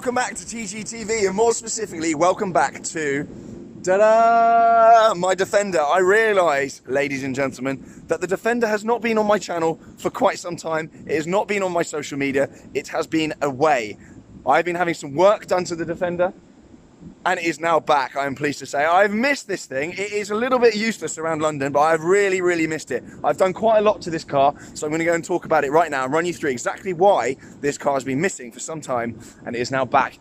welcome back to TGTV, and more specifically, welcome back to my Defender. I realise, ladies and gentlemen, that the Defender has not been on my channel for quite some time. It has not been on my social media. It has been away. I've been having some work done to the Defender, and it is now back, I am pleased to say. I've missed this thing. It is a little bit useless around London, but I've really, really missed it. I've done quite a lot to this car, so I'm going to go and talk about it right now and run you through exactly why this car has been missing for some time, and it is now back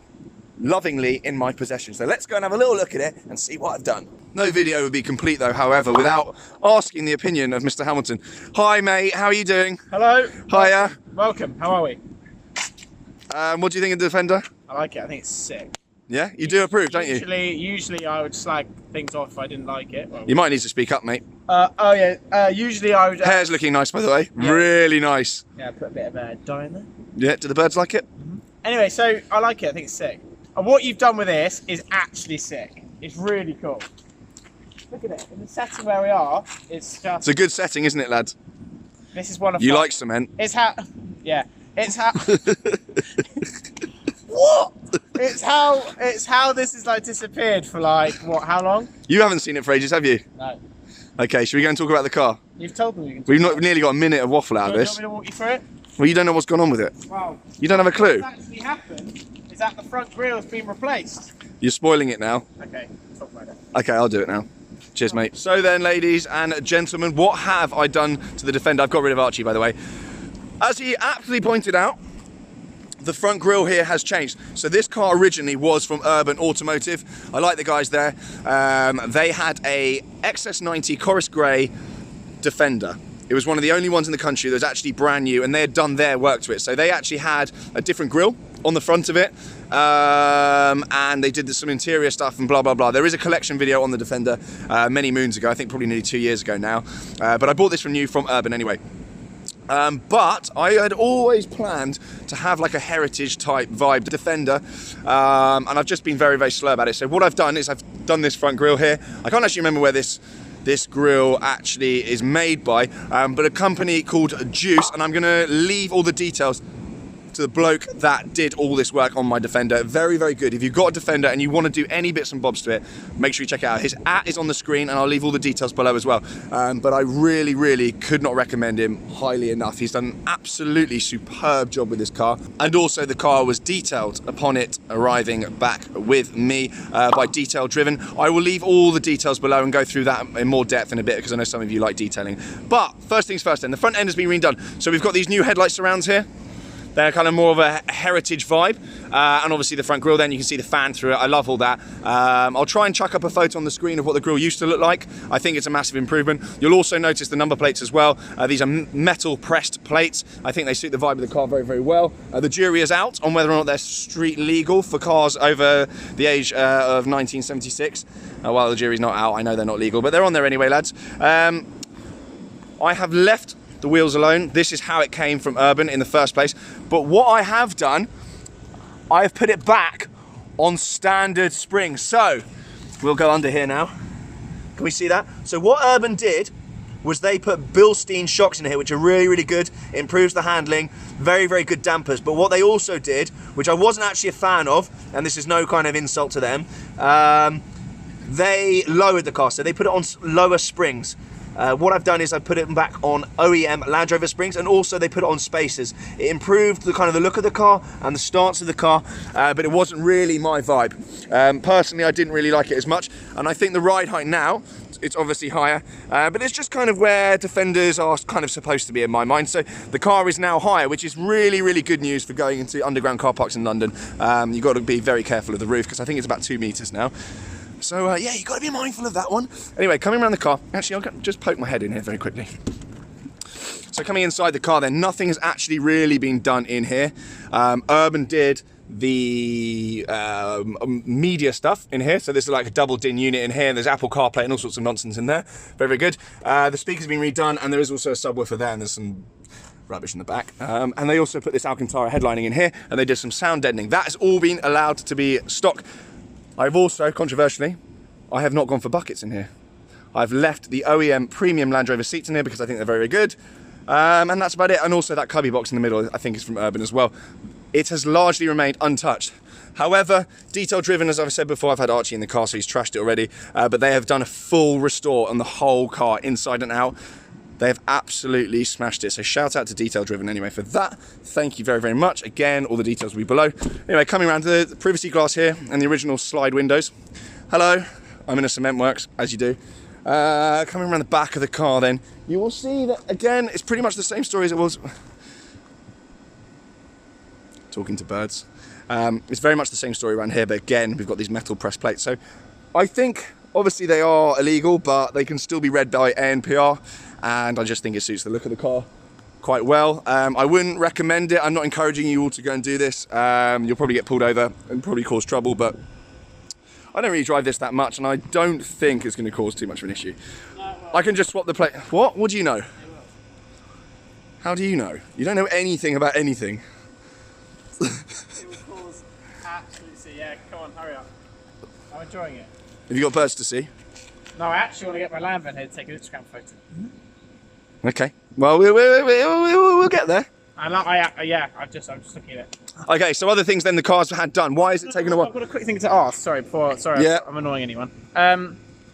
lovingly in my possession. So let's go and have a little look at it and see what I've done. No video would be complete though, however, without asking the opinion of Mr. Hamilton. Hi mate, how are you doing? Hello. Hiya. Welcome, how are we? What do you think of the Defender? I like it, I think it's sick. Yeah, you do approve, don't you? Usually I would slag things off if I didn't like it. Well, you might need to speak up, mate. Usually I would... Hair's looking nice, by the way. Yeah. Really nice. Yeah, put a bit of dye in there. Yeah, do the birds like it? Mm-hmm. Anyway, so I like it, I think it's sick. And what you've done with this is actually sick. It's really cool. Look at it, in the setting where we are, it's just... It's a good setting, isn't it, lads? This is one of... You like cement? It's how... Yeah, it's how... What? It's how this has like disappeared for like, what, how long? You haven't seen it for ages, have you? No. Okay, should we go and talk about the car? You've told me we can talk. We've not nearly got a minute of waffle out of this. Do you want me to walk you through it? Well, you don't know what's gone on with it. Wow. You don't have a clue. What's actually happened is that the front grille has been replaced. You're spoiling it now. Okay, talk about it. Okay, I'll do it now. Cheers, mate. So then, ladies and gentlemen, what have I done to the Defender? I've got rid of Archie, by the way. As he aptly pointed out, the front grille here has changed. So this car originally was from Urban Automotive. I like the guys there. They had a XS90 Chorus Grey Defender. It was one of the only ones in the country that was actually brand new, and they had done their work to it. So they actually had a different grille on the front of it, and they did some interior stuff and blah, blah, blah. There is a collection video on the Defender many moons ago, I think probably nearly 2 years ago now. But I bought this from Urban anyway. But I had always planned to have like a heritage type vibe Defender, and I've just been very, very slow about it. So what I've done is I've done this front grille here. I can't actually remember where this grille actually is made by, but a company called Juice, and I'm gonna leave all the details to the bloke that did all this work on my Defender. Very, very good. If you've got a Defender and you want to do any bits and bobs to it, make sure you check it out. His @ is on the screen, and I'll leave all the details below as well. But I really, really could not recommend him highly enough. He's done an absolutely superb job with this car. And also the car was detailed upon it arriving back with me by Detail Driven. I will leave all the details below and go through that in more depth in a bit, because I know some of you like detailing. But first things first then, the front end has been redone. So we've got these new headlight surrounds here. They're kind of more of a heritage vibe, and obviously the front grille, then you can see the fan through it. I love all that. I'll try and chuck up a photo on the screen of what the grille used to look like. I think it's a massive improvement. You'll also notice the number plates as well. These are metal pressed plates. I think they suit the vibe of the car very, very well. The jury is out on whether or not they're street legal for cars over the age of 1976. Well, the jury's not out. I know they're not legal, but they're on there anyway, lads. I have left the wheels alone. This is how it came from Urban in the first place. But what I have done, I have put it back on standard springs. So we'll go under here now. Can we see that? So what Urban did was they put Bilstein shocks in here, which are really, really good. It improves the handling. Very, very good dampers. But what they also did, which I wasn't actually a fan of, and this is no kind of insult to them, they lowered the car. So they put it on lower springs. What I've done is I've put it back on OEM Land Rover springs, and also they put it on spacers. It improved the kind of the look of the car and the stance of the car, but it wasn't really my vibe. Personally, I didn't really like it as much, and I think the ride height now, it's obviously higher, but it's just kind of where Defenders are kind of supposed to be in my mind. So the car is now higher, which is really, really good news for going into underground car parks in London. You've got to be very careful of the roof, because I think it's about 2 meters now. So yeah, you've got to be mindful of that one. Anyway, coming around the car, actually I'll just poke my head in here very quickly. So coming inside the car then, nothing has actually really been done in here. Urban did the media stuff in here. So there's like a double DIN unit in here, and there's Apple CarPlay and all sorts of nonsense in there. Very, very good. The speakers have been redone, and there is also a subwoofer there, and there's some rubbish in the back. And they also put this Alcantara headlining in here, and they did some sound deadening. That has all been allowed to be stock. I've also, controversially, I have not gone for buckets in here. I've left the OEM premium Land Rover seats in here because I think they're very, very good. And that's about it. And also that cubby box in the middle, I think, is from Urban as well. It has largely remained untouched. However, detail driven, as I've said before, I've had Archie in the car, so he's trashed it already, but they have done a full restore on the whole car, inside and out. They have absolutely smashed it. So shout out to Detail Driven anyway for that. Thank you very, very much. Again, all the details will be below. Anyway, coming around to the privacy glass here and the original slide windows. Hello, I'm in a cement works, as you do. Coming around the back of the car then, you will see that, again, it's pretty much the same story as it was. Talking to birds. It's very much the same story around here, but again, we've got these metal press plates. So I think, obviously they are illegal, but they can still be read by ANPR. And I just think it suits the look of the car quite well. I wouldn't recommend it. I'm not encouraging you all to go and do this. You'll probably get pulled over and probably cause trouble, but I don't really drive this that much, and I don't think it's going to cause too much of an issue. No, I can just swap the plate. What? What do you know? How do you know? You don't know anything about anything. It will cause absolutely. Yeah, come on, hurry up. I'm enjoying it. Have you got birds to see? No, I actually want to get my land van here to take an Instagram photo. Okay. Well, we'll get there. Yeah, I'm just looking at it. Okay, so other things then the cars had done. Why is it taking a while? I've got a quick thing to ask. Sorry, Yeah. I'm annoying anyone.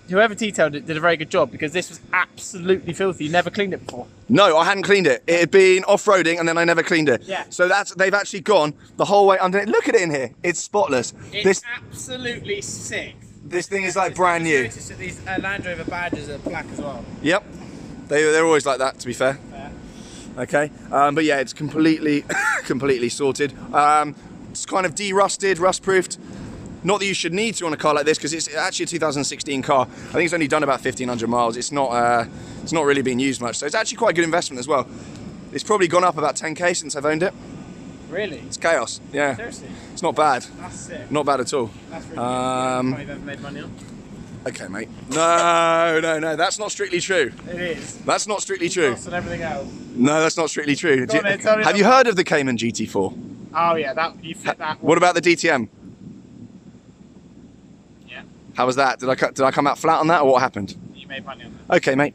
Whoever detailed it did a very good job, because this was absolutely filthy. You never cleaned it before. No, I hadn't cleaned it. It had been off-roading and then I never cleaned it. Yeah. So they've actually gone the whole way under it. Look at it in here. It's spotless. It's absolutely sick. This thing is like brand new. Notice that these Land Rover badges are black as well. Yep. They're always like that, to be fair. Okay. But yeah, it's completely, completely sorted. It's kind of de-rusted, rust-proofed. Not that you should need to on a car like this, because it's actually a 2016 car. I think it's only done about 1,500 miles. It's not really being used much. So it's actually quite a good investment as well. It's probably gone up about 10K since I've owned it. Really? It's chaos, yeah. Seriously? It's not bad. That's sick. Not bad at all. That's really good. You've ever made money on? Okay, mate. No, that's not strictly true. It is. That's not strictly true. And everything else. No, that's not strictly true. Go on then, tell me Have you heard of the Cayman GT4? Oh yeah, you fit that one. What about the DTM? Yeah. How was that? Did I come out flat on that, or what happened? You made money on that. Okay, mate.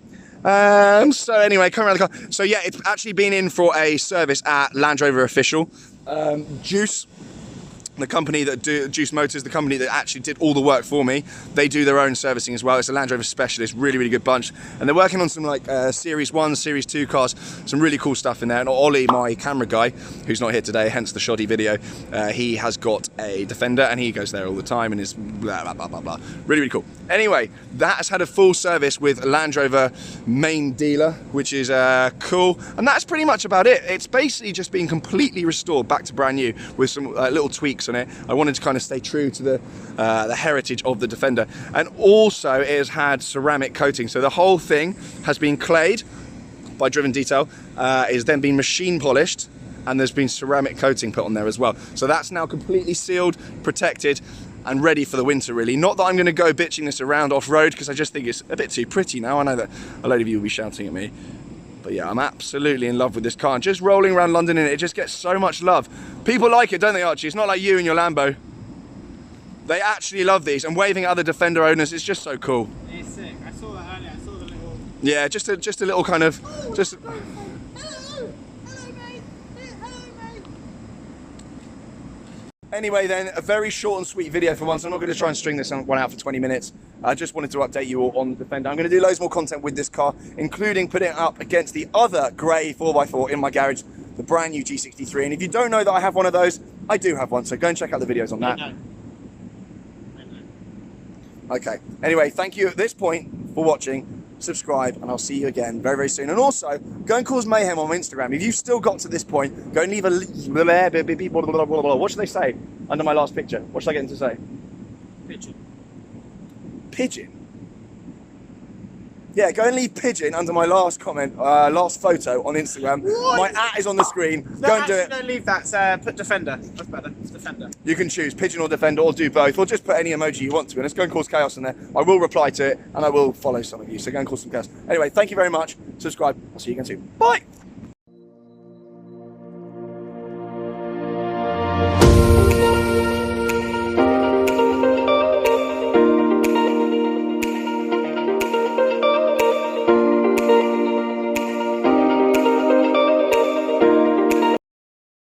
So anyway, coming around the car. So yeah, it's actually been in for a service at Land Rover Official. Juice, the company that Juice Motors, the company that actually did all the work for me, they do their own servicing as well. It's a Land Rover specialist, really, really good bunch. And they're working on some like Series 1, Series 2 cars, some really cool stuff in there. And Ollie, my camera guy, who's not here today, hence the shoddy video, he has got a Defender and he goes there all the time and is blah, blah, blah, blah, blah. Really, really cool. Anyway, that has had a full service with Land Rover main dealer, which is cool. And that's pretty much about it. It's basically just been completely restored back to brand new with some little tweaks on it. I wanted to kind of stay true to the heritage of the Defender, and also it has had ceramic coating, so the whole thing has been clayed by Driven Detail, is then been machine polished, and there's been ceramic coating put on there as well. So that's now completely sealed, protected, and ready for the winter, really. Not that I'm going to go bitching this around off-road, because I just think it's a bit too pretty now. I know that a load of you will be shouting at me. But yeah, I'm absolutely in love with this car. And just rolling around London in it, it just gets so much love. People like it, don't they, Archie? It's not like you and your Lambo. They actually love these. And waving at other Defender owners, it's just so cool. It's sick. I saw that earlier. I saw the little... Yeah, just a little kind of... just. Hello, mate. Hello, mate. Anyway then, a very short and sweet video for once. I'm not going to try and string this one out for 20 minutes. I just wanted to update you all on the Defender. I'm going to do loads more content with this car, including putting it up against the other grey 4x4 in my garage, the brand new G63. And if you don't know that I have one of those, I do have one, so go and check out the videos on that. Okay, anyway, thank you at this point for watching. Subscribe, and I'll see you again very, very soon. And also, go and cause mayhem on Instagram. If you've still got to this point, go and leave a... What should they say under my last picture? What should I get them to say? Pigeon. Pigeon? Yeah, go and leave pigeon under my last comment, last photo on Instagram. What? My @ is on the screen. No, go and do it. Don't leave that. Put Defender. That's better. It's Defender. You can choose pigeon or Defender, or do both, or just put any emoji you want to. And let's go and cause chaos in there. I will reply to it, and I will follow some of you. So go and cause some chaos. Anyway, thank you very much. Subscribe. I'll see you again soon. Bye.